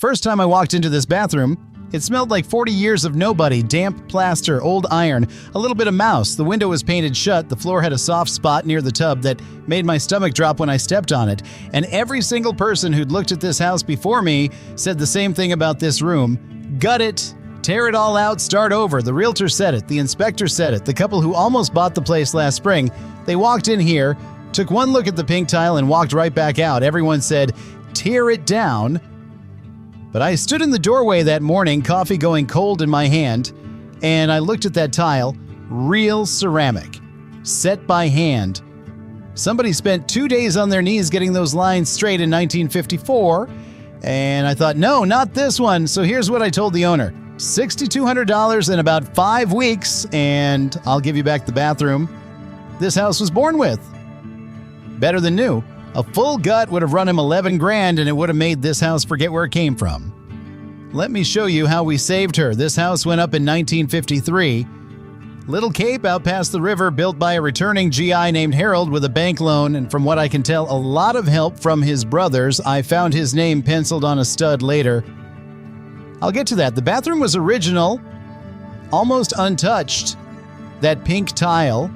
First time I walked into this bathroom, it smelled like 40 years of nobody, damp plaster, old iron, a little bit of mouse. The window was painted shut. The floor had a soft spot near the tub that made my stomach drop when I stepped on it. And every single person who'd looked at this house before me said the same thing about this room. Gut it, tear it all out, start over. The realtor said it. The inspector said it. The couple who almost bought the place last spring, they walked in here, took one look at the pink tile and walked right back out. Everyone said, tear it down. But I stood in the doorway that morning, coffee going cold in my hand, and I looked at that tile, real ceramic, set by hand. Somebody spent 2 days on their knees getting those lines straight in 1954, and I thought, no, not this one. So here's what I told the owner. $6,200 in about 5 weeks, and I'll give you back the bathroom this house was born with. Better than new. A full gut would have run him 11 grand and it would have made this house forget where it came from. Let me show you how we saved her. This house went up in 1953. Little Cape out past the river, built by a returning GI named Harold with a bank loan, and from what I can tell, a lot of help from his brothers. I found his name penciled on a stud later. I'll get to that. The bathroom was original, almost untouched. That pink tile.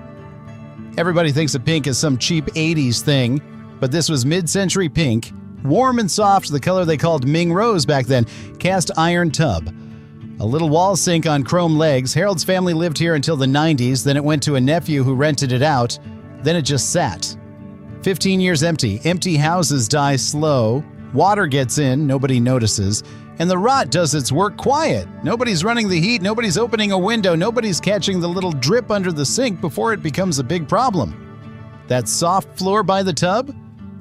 Everybody thinks of pink as some cheap 80s thing. But this was mid-century pink, warm and soft, the color they called Ming Rose back then. Cast iron tub. A little wall sink on chrome legs. Harold's family lived here until the 90s, then it went to a nephew who rented it out. Then it just sat. 15 years empty. Empty houses die slow. Water gets in, nobody notices. And the rot does its work quiet. Nobody's running the heat, nobody's opening a window, nobody's catching the little drip under the sink before it becomes a big problem. That soft floor by the tub?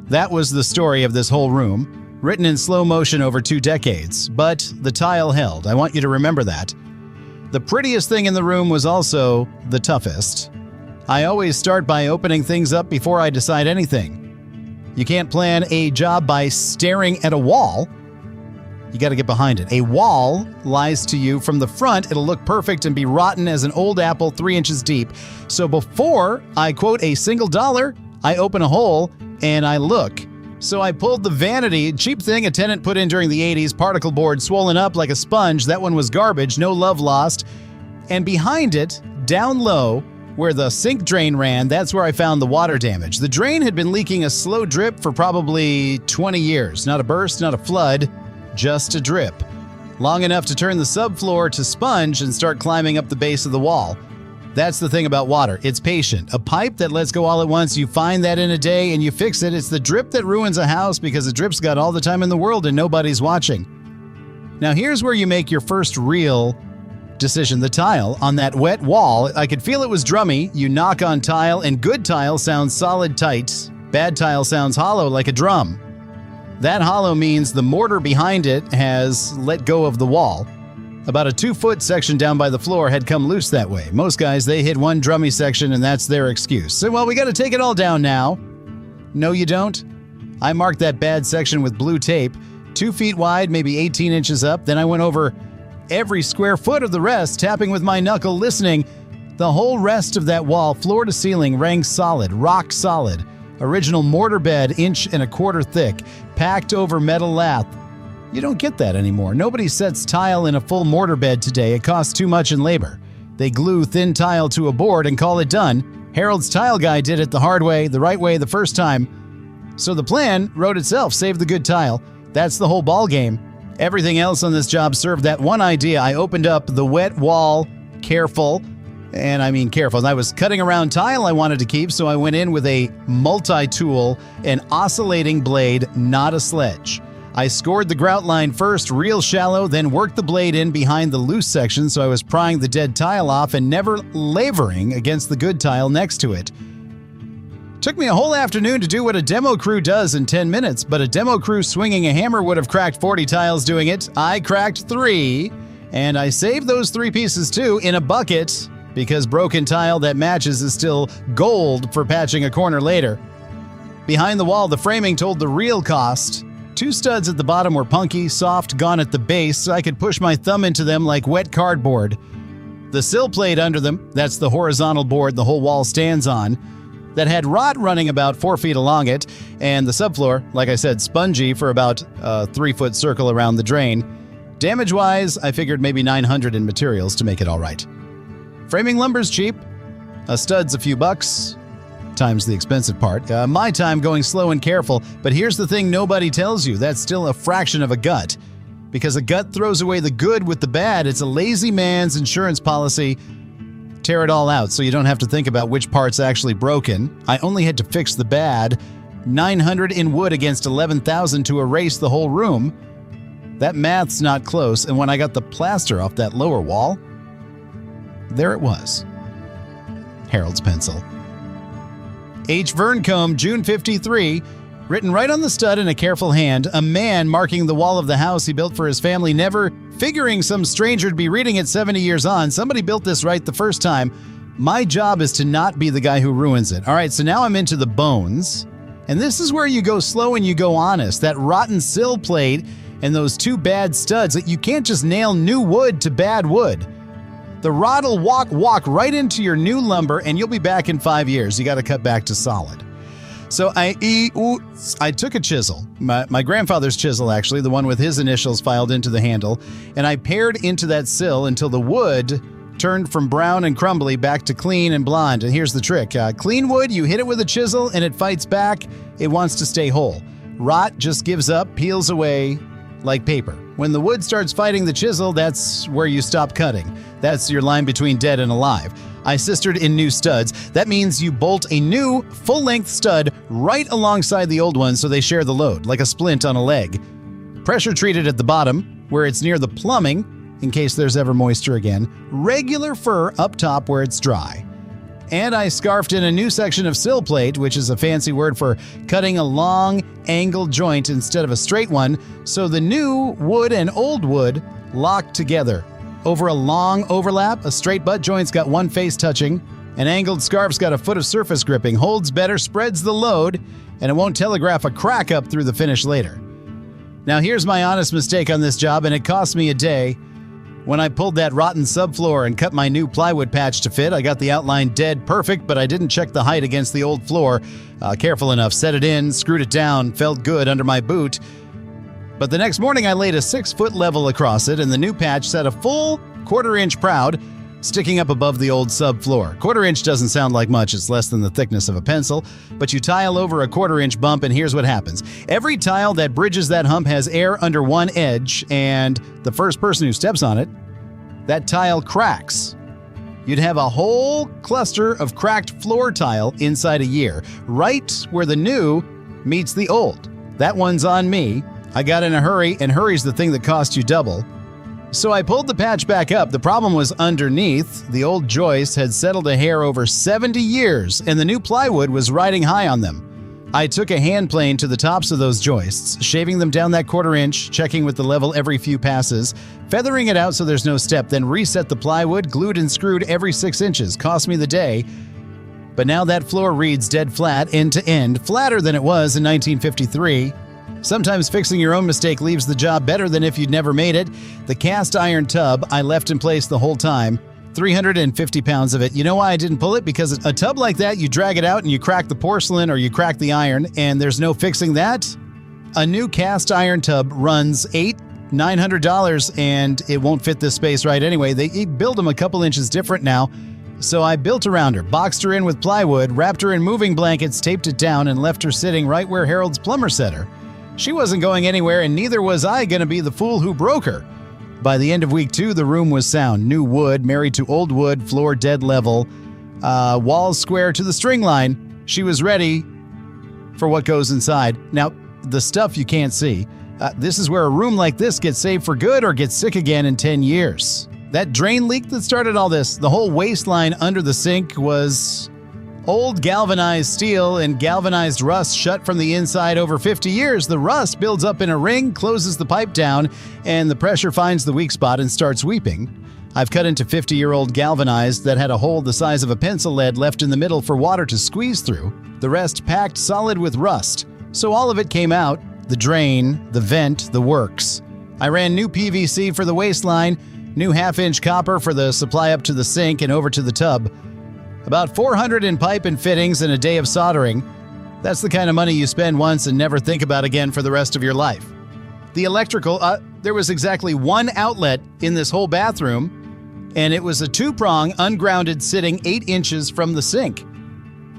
That was the story of this whole room, written in slow motion over 2 decades. But the tile held. I want you to remember that. The prettiest thing in the room was also the toughest. I always start by opening things up before I decide anything. You can't plan a job by staring at a wall. You got to get behind it. A wall lies to you from the front. It'll look perfect and be rotten as an old apple 3 inches deep. So before I quote a single dollar, I open a hole and I look. So I pulled the vanity, cheap thing a tenant put in during the 80s, particle board swollen up like a sponge. That one was garbage, no love lost. And behind it, down low, where the sink drain ran, that's where I found the water damage. The drain had been leaking a slow drip for probably 20 years. Not a burst, not a flood, just a drip. Long enough to turn the subfloor to sponge and start climbing up the base of the wall. That's the thing about water. It's patient. A pipe that lets go all at once, you find that in a day and you fix it. It's the drip that ruins a house because a drip's got all the time in the world and nobody's watching. Now here's where you make your first real decision. The tile on that wet wall, I could feel it was drummy. You knock on tile and good tile sounds solid tight. Bad tile sounds hollow like a drum. That hollow means the mortar behind it has let go of the wall. About a 2-foot section down by the floor had come loose that way. Most guys, they hit one drummy section and that's their excuse. So, well, we got to take it all down now. No, you don't. I marked that bad section with blue tape, 2 feet wide, maybe 18 inches up. Then I went over every square foot of the rest, tapping with my knuckle, listening. The whole rest of that wall, floor to ceiling, rang solid, rock solid. Original mortar bed, 1.25 inches thick, packed over metal lath. You don't get that anymore. Nobody sets tile in a full mortar bed today. It costs too much in labor. They glue thin tile to a board and call it done. Harold's tile guy did it the hard way, the right way the first time. So the plan wrote itself, save the good tile. That's the whole ball game. Everything else on this job served that one idea. I opened up the wet wall, careful, and I mean careful. I was cutting around tile I wanted to keep, so I went in with a multi-tool, an oscillating blade, not a sledge. I scored the grout line first, real shallow, then worked the blade in behind the loose section so I was prying the dead tile off and never laboring against the good tile next to it. Took me a whole afternoon to do what a demo crew does in 10 minutes, but a demo crew swinging a hammer would have cracked 40 tiles doing it. I cracked 3, and I saved those 3 pieces too in a bucket because broken tile that matches is still gold for patching a corner later. Behind the wall, the framing told the real cost. 2 studs at the bottom were punky, soft, gone at the base, so I could push my thumb into them like wet cardboard. The sill plate under them, that's the horizontal board the whole wall stands on. that had rot running about 4 feet along it, and the subfloor, like I said, spongy for about a 3-foot circle around the drain. Damage-wise, I figured maybe $900 in materials to make it all right. Framing lumber's cheap. A stud's a few bucks, times the expensive part. My time going slow and careful, but here's the thing nobody tells you. That's still a fraction of a gut. Because a gut throws away the good with the bad. It's a lazy man's insurance policy. Tear it all out so you don't have to think about which part's actually broken. I only had to fix the bad. $900 in wood against $11,000 to erase the whole room. That math's not close, and when I got the plaster off that lower wall, there it was. Harold's pencil. H. Verncombe, June 53, written right on the stud in a careful hand, a man marking the wall of the house he built for his family, never figuring some stranger to be reading it 70 years on. Somebody built this right the first time. My job is to not be the guy who ruins it. All right, so now I'm into the bones. And this is where you go slow and you go honest. That rotten sill plate and those 2 bad studs. You can't just nail new wood to bad wood. The rod will walk right into your new lumber, and you'll be back in 5 years. You got to cut back to solid. So I took a chisel, my grandfather's chisel actually, the one with his initials filed into the handle, and I pared into that sill until the wood turned from brown and crumbly back to clean and blonde. And here's the trick. Clean wood, you hit it with a chisel and it fights back. It wants to stay whole. Rot just gives up, peels away like paper. When the wood starts fighting the chisel, that's where you stop cutting. That's your line between dead and alive. I sistered in new studs. That means you bolt a new full-length stud right alongside the old one so they share the load, like a splint on a leg. Pressure treated at the bottom, where it's near the plumbing, in case there's ever moisture again. Regular fur up top where it's dry. And I scarfed in a new section of sill plate, which is a fancy word for cutting a long, angled joint instead of a straight one, so the new wood and old wood locked together. Over a long overlap, a straight butt joint's got one face touching, an angled scarf's got a foot of surface gripping, holds better, spreads the load, and it won't telegraph a crack up through the finish later. Now here's my honest mistake on this job, and it cost me a day. When I pulled that rotten subfloor and cut my new plywood patch to fit, I got the outline dead perfect, but I didn't check the height against the old floor. Careful enough, set it in, screwed it down, felt good under my boot. But the next morning I laid a 6-foot level across it, and the new patch sat a full 1/4 inch proud, sticking up above the old subfloor. 1/4 inch doesn't sound like much, it's less than the thickness of a pencil, but you tile over a 1/4 inch bump and here's what happens. Every tile that bridges that hump has air under one edge, and the first person who steps on it, that tile cracks. You'd have a whole cluster of cracked floor tile inside a year, right where the new meets the old. That one's on me. I got in a hurry, and hurry's the thing that costs you double. So I pulled the patch back up. The problem was underneath. The old joists had settled a hair over 70 years, and the new plywood was riding high on them. I took a hand plane to the tops of those joists, shaving them down that 1/4 inch, checking with the level every few passes, feathering it out so there's no step, then reset the plywood, glued and screwed every 6 inches. Cost me the day. But now that floor reads dead flat, end to end, flatter than it was in 1953. Sometimes fixing your own mistake leaves the job better than if you'd never made it. The cast iron tub I left in place the whole time, 350 pounds of it. You know why I didn't pull it? Because a tub like that, you drag it out and you crack the porcelain or you crack the iron, and there's no fixing that. A new cast iron tub runs $900, and it won't fit this space right anyway. They build them a couple inches different now. So I built around her, boxed her in with plywood, wrapped her in moving blankets, taped it down, and left her sitting right where Harold's plumber set her. She wasn't going anywhere, and neither was I going to be the fool who broke her. By the end of week 2, the room was sound. New wood, married to old wood, floor dead level, walls square to the string line. She was ready for what goes inside. Now, the stuff you can't see. This is where a room like this gets saved for good or gets sick again in 10 years. That drain leak that started all this, the whole waistline under the sink was old galvanized steel and galvanized rust shut from the inside over 50 years. The rust builds up in a ring, closes the pipe down, and the pressure finds the weak spot and starts weeping. I've cut into 50-year-old galvanized that had a hole the size of a pencil lead left in the middle for water to squeeze through. The rest packed solid with rust. So all of it came out, the drain, the vent, the works. I ran new PVC for the waistline, new 1/2 inch copper for the supply up to the sink and over to the tub. About $400 in pipe and fittings and a day of soldering. That's the kind of money you spend once and never think about again for the rest of your life. The electrical, there was exactly one outlet in this whole bathroom, and it was a two-prong, ungrounded, sitting 8 inches from the sink.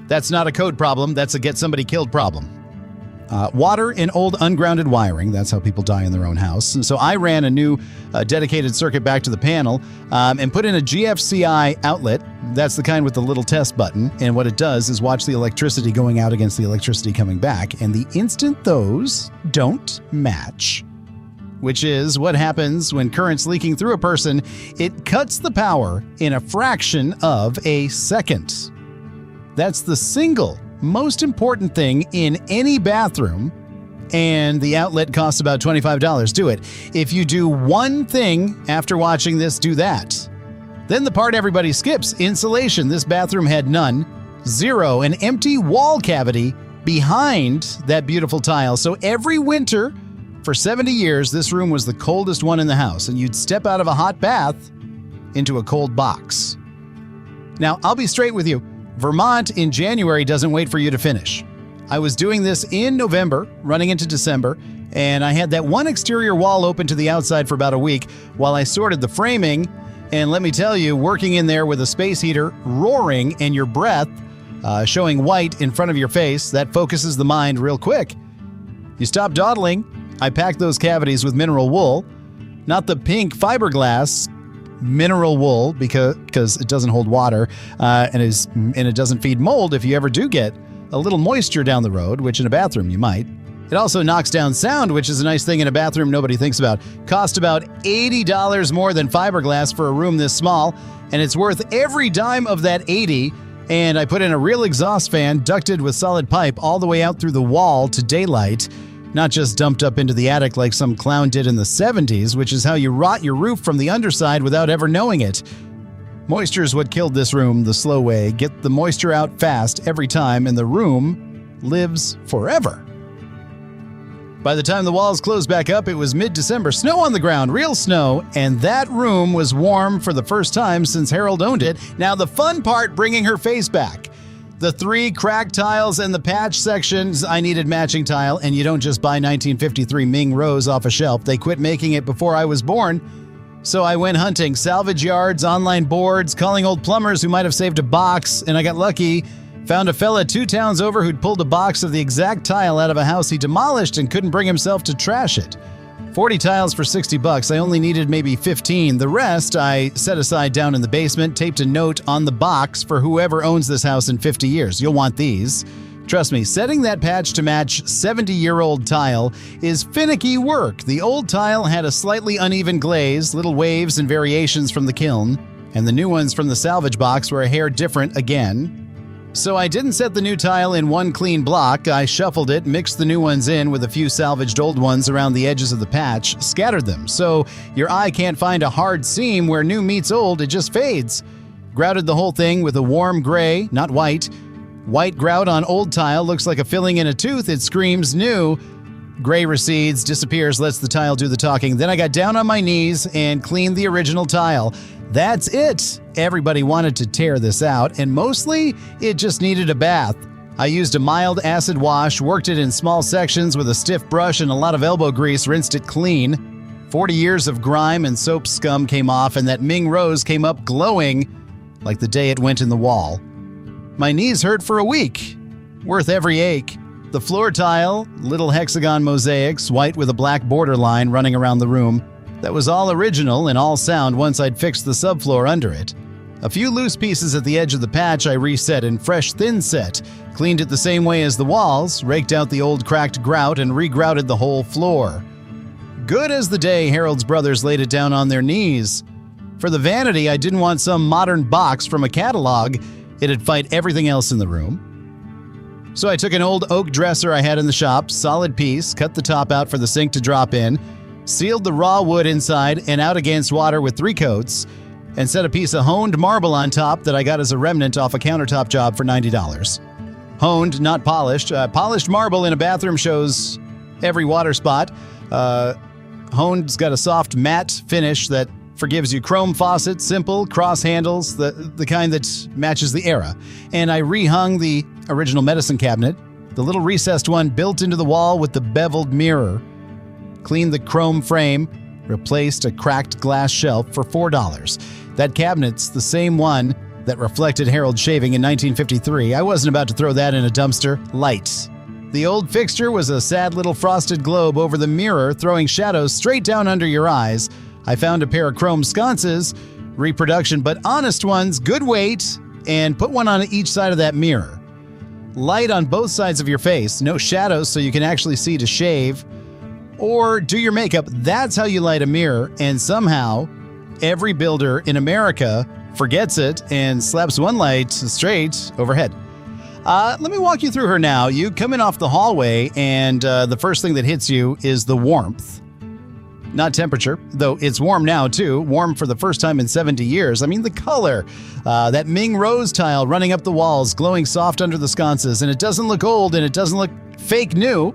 That's not a code problem, that's a get somebody killed problem. Water and old ungrounded wiring, that's how people die in their own house. And so I ran a new dedicated circuit back to the panel and put in a GFCI outlet. That's the kind with the little test button. And what it does is watch the electricity going out against the electricity coming back. And the instant those don't match, which is what happens when current's leaking through a person, it cuts the power in a fraction of a second. That's the single most important thing in any bathroom, and the outlet costs about $25. Do it. If you do one thing after watching this, do that. Then the part everybody skips, insulation. This bathroom had none. 0, an empty wall cavity behind that beautiful tile. So every winter for 70 years, this room was the coldest one in the house, and you'd step out of a hot bath into a cold box. Now, I'll be straight with you. Vermont in January doesn't wait for you to finish. I was doing this in November, running into December, and I had that one exterior wall open to the outside for about a week while I sorted the framing. And let me tell you, working in there with a space heater roaring and your breath showing white in front of your face, that focuses the mind real quick. You stop dawdling. I packed those cavities with mineral wool, not the pink fiberglass, mineral wool, because it doesn't hold water and it doesn't feed mold if you ever do get a little moisture down the road, which in a bathroom you might. It also knocks down sound, which is a nice thing in a bathroom nobody thinks about. Cost about $80 more than fiberglass for a room this small, and it's worth every dime of that $80. And I put in a real exhaust fan ducted with solid pipe all the way out through the wall to daylight, not just dumped up into the attic like some clown did in the 70s, which is how you rot your roof from the underside without ever knowing it. Moisture is what killed this room the slow way. Get the moisture out fast every time, and the room lives forever. By the time the walls closed back up, it was mid-December. Snow on the ground, real snow, and that room was warm for the first time since Harold owned it. Now the fun part, bringing her face back. The 3 cracked tiles and the patch sections, I needed matching tile, and you don't just buy 1953 Ming Rose off a shelf. They quit making it before I was born. So I went hunting, salvage yards, online boards, calling old plumbers who might have saved a box, and I got lucky. Found a fella 2 towns over who'd pulled a box of the exact tile out of a house he demolished and couldn't bring himself to trash it. 40 tiles for $60. I only needed maybe 15. The rest I set aside down in the basement, taped a note on the box for whoever owns this house in 50 years. You'll want these. Trust me, setting that patch to match 70-year-old tile is finicky work. The old tile had a slightly uneven glaze, little waves and variations from the kiln, and the new ones from the salvage box were a hair different again. So I didn't set the new tile in one clean block. I shuffled it, mixed the new ones in with a few salvaged old ones around the edges of the patch, scattered them, so your eye can't find a hard seam where new meets old, it just fades. Grouted the whole thing with a warm gray, not white. White grout on old tile looks like a filling in a tooth, it screams new. Gray recedes, disappears, lets the tile do the talking. Then I got down on my knees and cleaned the original tile. That's it. Everybody wanted to tear this out, and mostly it just needed a bath. I used a mild acid wash, worked it in small sections with a stiff brush and a lot of elbow grease, rinsed it clean. 40 years of grime and soap scum came off, and that Ming Rose came up glowing like the day it went in the wall. My knees hurt for a week. Worth every ache. The floor tile, little hexagon mosaics, white with a black border line running around the room. That was all original and all sound once I'd fixed the subfloor under it. A few loose pieces at the edge of the patch I reset in fresh thin set, cleaned it the same way as the walls, raked out the old cracked grout, and regrouted the whole floor. Good as the day Harold's brothers laid it down on their knees. For the vanity, I didn't want some modern box from a catalog. It'd fight everything else in the room. So I took an old oak dresser I had in the shop, solid piece, cut the top out for the sink to drop in, sealed the raw wood inside and out against water with 3 coats, and set a piece of honed marble on top that I got as a remnant off a countertop job for $90. Honed, not polished. Polished marble in a bathroom shows every water spot. Honed's got a soft matte finish that forgives you chrome faucet, simple, cross handles, the kind that matches the era. And I rehung the original medicine cabinet, the little recessed one built into the wall with the beveled mirror. Cleaned the chrome frame, replaced a cracked glass shelf for $4. That cabinet's the same one that reflected Harold's shaving in 1953. I wasn't about to throw that in a dumpster. Light. The old fixture was a sad little frosted globe over the mirror, throwing shadows straight down under your eyes. I found a pair of chrome sconces, reproduction but honest ones, good weight, and put one on each side of that mirror. Light on both sides of your face, no shadows so you can actually see to shave or do your makeup. That's how you light a mirror, and somehow every builder in America forgets it and slaps one light straight overhead. Let me walk you through her now. You come in off the hallway, and the first thing that hits you is the warmth. Not temperature, though it's warm now, too. Warm for the first time in 70 years. I mean, the color. That Ming rose tile running up the walls, glowing soft under the sconces, and it doesn't look old, and it doesn't look fake new.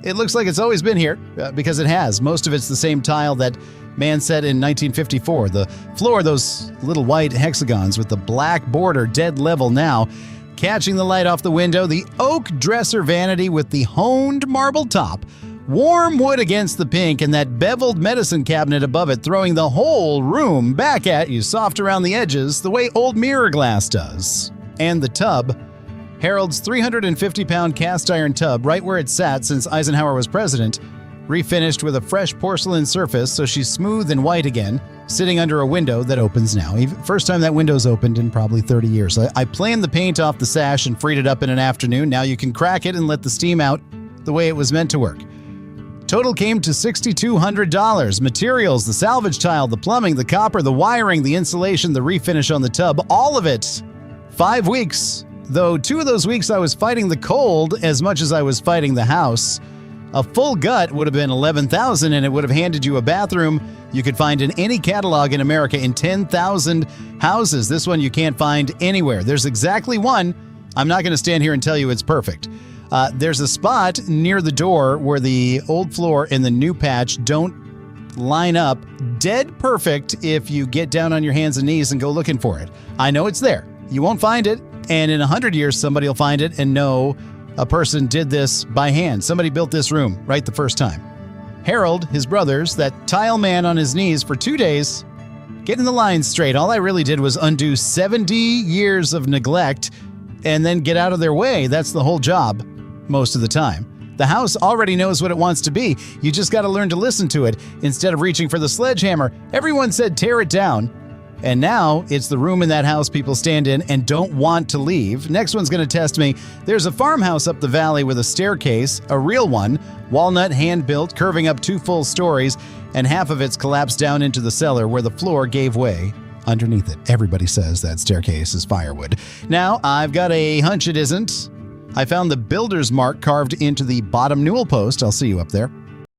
It looks like it's always been here, because it has. Most of it's the same tile that man set in 1954. The floor, those little white hexagons with the black border dead level now, catching the light off the window. The oak dresser vanity with the honed marble top. Warm wood against the pink, and that beveled medicine cabinet above it, throwing the whole room back at you, soft around the edges, the way old mirror glass does. And the tub. Harold's 350-pound cast iron tub, right where it sat since Eisenhower was president, refinished with a fresh porcelain surface so she's smooth and white again, sitting under a window that opens now. First time that window's opened in probably 30 years. I planed the paint off the sash and freed it up in an afternoon. Now you can crack it and let the steam out the way it was meant to work. Total came to $6,200. Materials, the salvage tile, the plumbing, the copper, the wiring, the insulation, the refinish on the tub, all of it. 5 weeks. Though 2 of those weeks I was fighting the cold as much as I was fighting the house. A full gut would have been $11,000, and it would have handed you a bathroom you could find in any catalog in America in 10,000 houses. This one you can't find anywhere. There's exactly one. I'm not going to stand here and tell you it's perfect. There's a spot near the door where the old floor and the new patch don't line up dead perfect if you get down on your hands and knees and go looking for it. I know it's there. You won't find it. And in 100 years, somebody will find it and know a person did this by hand. Somebody built this room right the first time. Harold, his brothers, that tile man on his knees for 2 days, getting the lines straight. All I really did was undo 70 years of neglect and then get out of their way. That's the whole job most of the time. The house already knows what it wants to be. You just got to learn to listen to it instead of reaching for the sledgehammer. Everyone said tear it down. And now it's the room in that house people stand in and don't want to leave. Next one's going to test me. There's a farmhouse up the valley with a staircase, a real one, walnut, hand-built, curving up 2 full stories, and half of it's collapsed down into the cellar where the floor gave way underneath it. Everybody says that staircase is firewood. Now, I've got a hunch it isn't. I found the builder's mark carved into the bottom newel post. I'll see you up there.